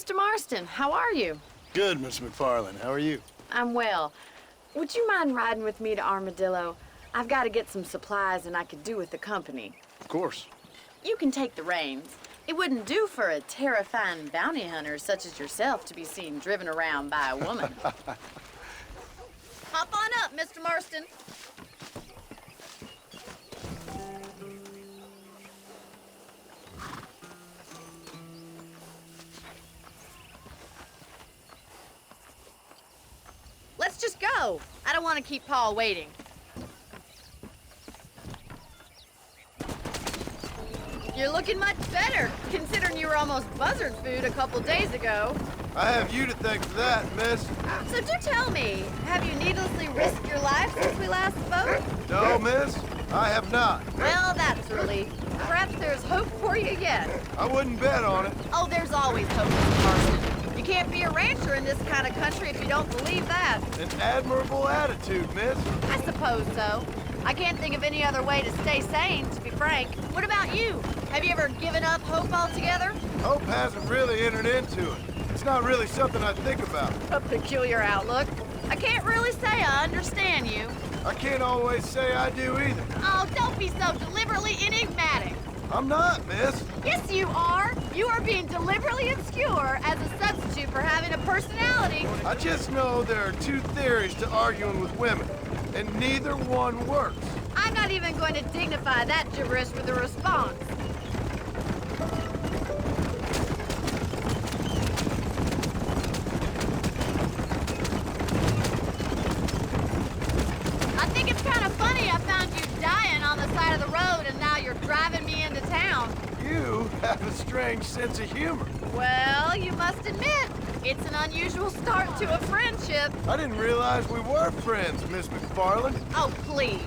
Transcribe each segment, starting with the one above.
Mr. Marston, how are you? Good, Miss McFarland. How are you? I'm well. Would you mind riding with me to Armadillo? I've got to get some supplies and I could do with the company. Of course. You can take the reins. It wouldn't do for a terrifying bounty hunter such as yourself to be seen driven around by a woman. Hop on up, Mr. Marston. Let's just go. I don't want to keep Paul waiting. You're looking much better, considering you were almost buzzard food a couple days ago. I have you to thank for that, miss. So do tell me, have you needlessly risked your life since we last spoke? No, miss, I have not. Well, that's a relief. Perhaps there's hope for you yet. I wouldn't bet on it. Oh, there's always hope, Mr. Marston. You can't be a rancher in this kind of country if you don't believe that. An admirable attitude, miss. I suppose so. I can't think of any other way to stay sane, to be frank. What about you? Have you ever given up hope altogether? Hope hasn't really entered into it. It's not really something I think about. A peculiar outlook. I can't really say I understand you. I can't always say I do either. Oh, don't be so deliberately enigmatic. I'm not, miss. Yes, you are. You are being deliberately obscure as a substitute for having a personality. I just know there are two theories to arguing with women, and neither one works. I'm not even going to dignify that gibberish with a response. I think it's kind of funny I found you dying on the side of the road and now you're driving me into town. You have a strange sense of humor. Well, you must admit, it's an unusual start to a friendship. I didn't realize we were friends, Miss McFarland. Oh, please.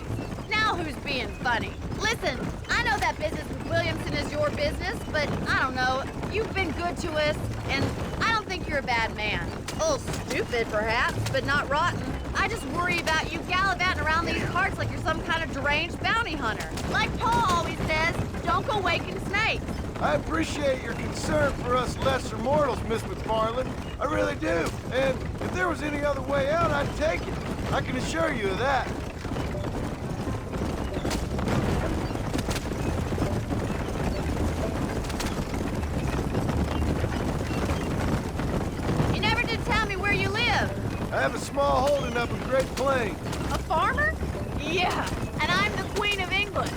Now who's being funny? Listen, I know that business with Williamson is your business, but I don't know. You've been good to us, and I don't think you're a bad man. A little stupid, perhaps, but not rotten. I just worry about you gallivanting around these parts like you're some kind of deranged bounty hunter. Like Paul always says, don't go waking snakes. I appreciate your concern for us lesser mortals, Miss McFarland. I really do. And if there was any other way out, I'd take it. I can assure you of that. You never did tell me where you live. I have a small holding up in Great Plains. A farmer? Yeah, and I'm the Queen of England.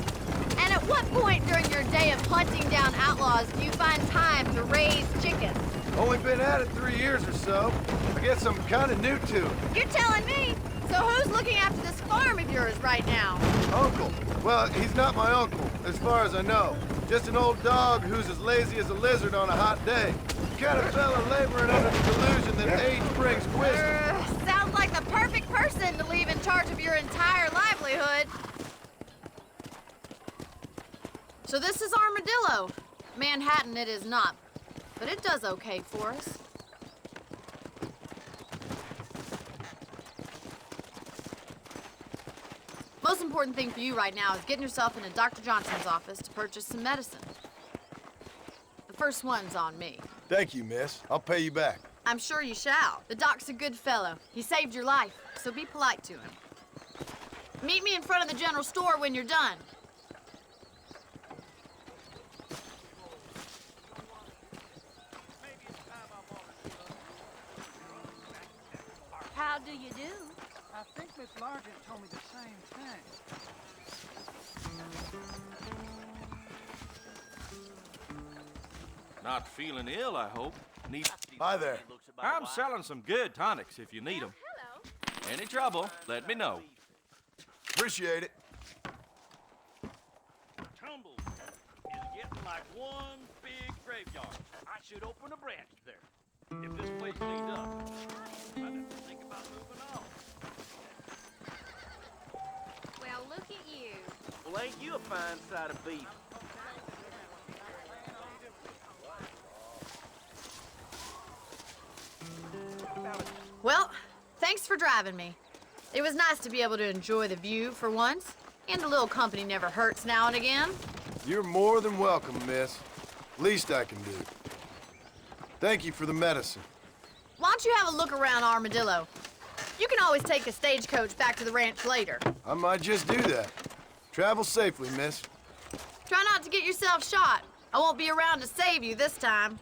And at what point during your day of hunting down outlaws do you find time to raise chickens? Only been at it 3 years or so. I guess I'm kind of new to it. You're telling me? So who's looking after this farm of yours right now? Uncle. Well, he's not my uncle, as far as I know. Just an old dog who's as lazy as a lizard on a hot day. The kind of fella laboring under the delusion that age brings wisdom. Sounds like the perfect person to leave in charge of your entire livelihood. So this is Armadillo. Manhattan it is not, but it does okay for us. Most important thing for you right now is getting yourself into Dr. Johnson's office to purchase some medicine. The first one's on me. Thank you, miss. I'll pay you back. I'm sure you shall. The doc's a good fellow. He saved your life, so be polite to him. Meet me in front of the general store when you're done. How do you do? I think Miss Largent told me the same thing. Not feeling ill, I hope. Need. Hi there. I'm selling some good tonics if you need them. Hello. Any trouble, let me know. Appreciate it. Tumble is getting like one big graveyard. I should open a branch there. If this place cleaned up, I'd have to think about moving on. Well, look at you. Well, ain't you a fine side of beef? Well, thanks for driving me. It was nice to be able to enjoy the view for once, and a little company never hurts now and again. You're more than welcome, miss. Least I can do. Thank you for the medicine. Why don't you have a look around Armadillo? You can always take a stagecoach back to the ranch later. I might just do that. Travel safely, miss. Try not to get yourself shot. I won't be around to save you this time.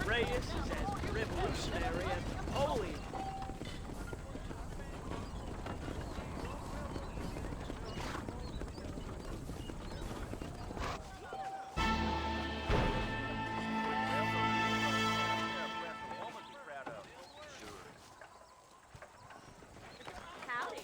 Reyes is as revolutionary as Napoleon. Howdy.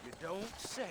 You don't say.